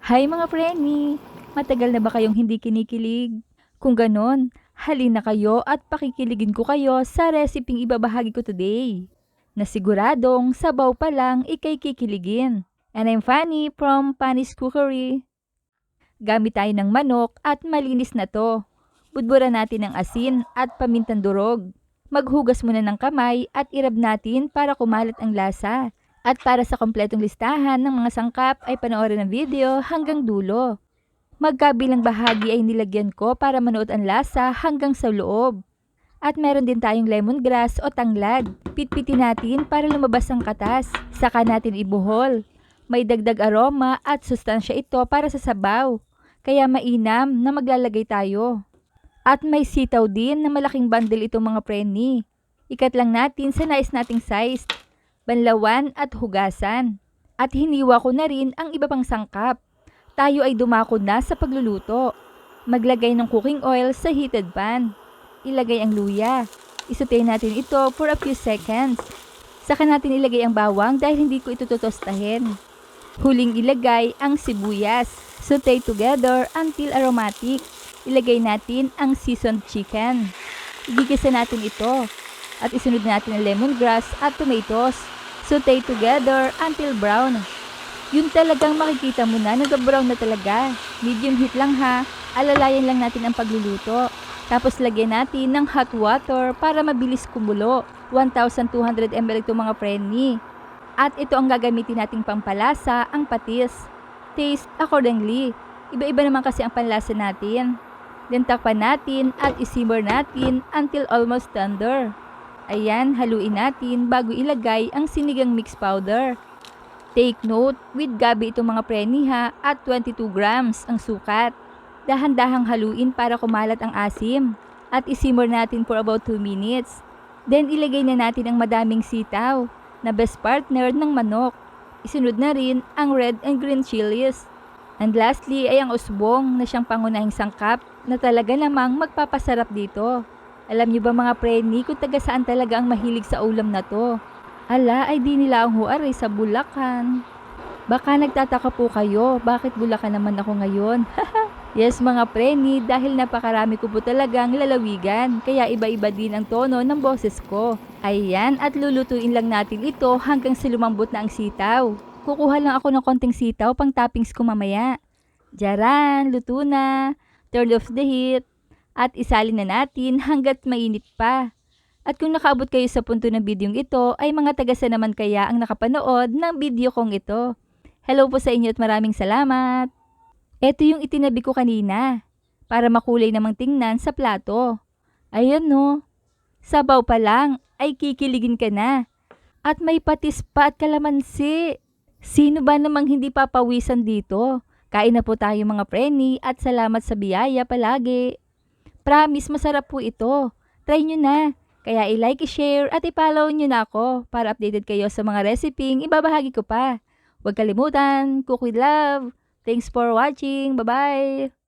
Hi mga preni! Matagal na ba kayong hindi kinikilig? Kung ganon, halina kayo at pakikiligin ko kayo sa reseping ibabahagi ko today. Na siguradong sabaw pa lang ikay kikiligin. And I'm Fanny from Fanny's Cookery. Gamit tayo ng manok at malinis na to. Budburan natin ng asin at pamintang durog. Maghugas muna ng kamay at irab natin para kumalat ang lasa. At para sa kompletong listahan ng mga sangkap ay panoorin ang video hanggang dulo. Magkabilang bahagi ay nilagyan ko para manood ang lasa hanggang sa loob. At meron din tayong lemongrass o tanglad. Pitpitin natin para lumabas ang katas. Saka natin ibuhol. May dagdag aroma at sustansya ito para sa sabaw. Kaya mainam na maglalagay tayo. At may sitaw din na malaking bundle itong mga preni. Ikat lang natin sa nais nating size. Banlawan at hugasan. At hiniwa ko na rin ang iba pang sangkap. Tayo ay dumako na sa pagluluto. Maglagay ng cooking oil sa heated pan. Ilagay ang luya. Isutay natin ito for a few seconds. Saka natin ilagay ang bawang dahil hindi ko ito tutostahin. Huling ilagay ang sibuyas. Saute together until aromatic. Ilagay natin ang seasoned chicken. Igigisa natin ito. At isunod natin ang lemongrass at tomatoes. Saute together until brown. Yun talagang makikita mo na nag-brown na talaga. Medium heat lang ha. Alalayan lang natin ang pagluluto. Tapos lagyan natin ng hot water para mabilis kumulo. 1,200 ml itong mga preni. At ito ang gagamitin nating pampalasa, ang patis. Taste accordingly. Iba-iba naman kasi ang panlasa natin. Then takpan natin at isimmer natin until almost tender. Ayan, haluin natin bago ilagay ang sinigang mix powder. Take note, with gabi itong mga preni ha at 22 grams ang sukat. Dahan-dahang haluin para kumalat ang asim. At isimmer natin for about 2 minutes. Then ilagay na natin ang madaming sitaw na best partner ng manok. Isunod na rin ang red and green chilies. And lastly ay ang usbong na siyang pangunahing sangkap na talaga namang magpapasarap dito. Alam niyo ba mga preni kung taga saan talaga ang mahilig sa ulam na to? Ala, ay di nila ang huari sa Bulacan. Baka nagtataka po kayo, bakit Bulacan naman ako ngayon? Yes mga preni, dahil napakarami ko po talagang lalawigan, kaya iba-iba din ang tono ng boses ko. Ayan, at lulutuin lang natin ito hanggang sa lumambot na ang sitaw. Kukuha lang ako ng konting sitaw pang toppings ko mamaya. Diyaran, luto na. Turn off the heat. At isalin na natin hanggat mainit pa. At kung nakaabot kayo sa punto ng bidyong ito, ay mga tagasa naman kaya ang nakapanood ng video kong ito. Hello po sa inyo at maraming salamat. Ito yung itinabi ko kanina, para makulay namang tingnan sa plato. Ayan no, sabaw pa lang ay kikiligin ka na. At may patis pa at kalamansi. Sino ba namang hindi papawisan dito? Kain na po tayo mga preni at salamat sa biyaya palagi. Promise masarap po ito. Try nyo na. Kaya i-like, i-share at i-follow nyo na ako para updated kayo sa mga reseping ibabahagi ko pa. Huwag kalimutan, cook with love. Thanks for watching. Bye-bye!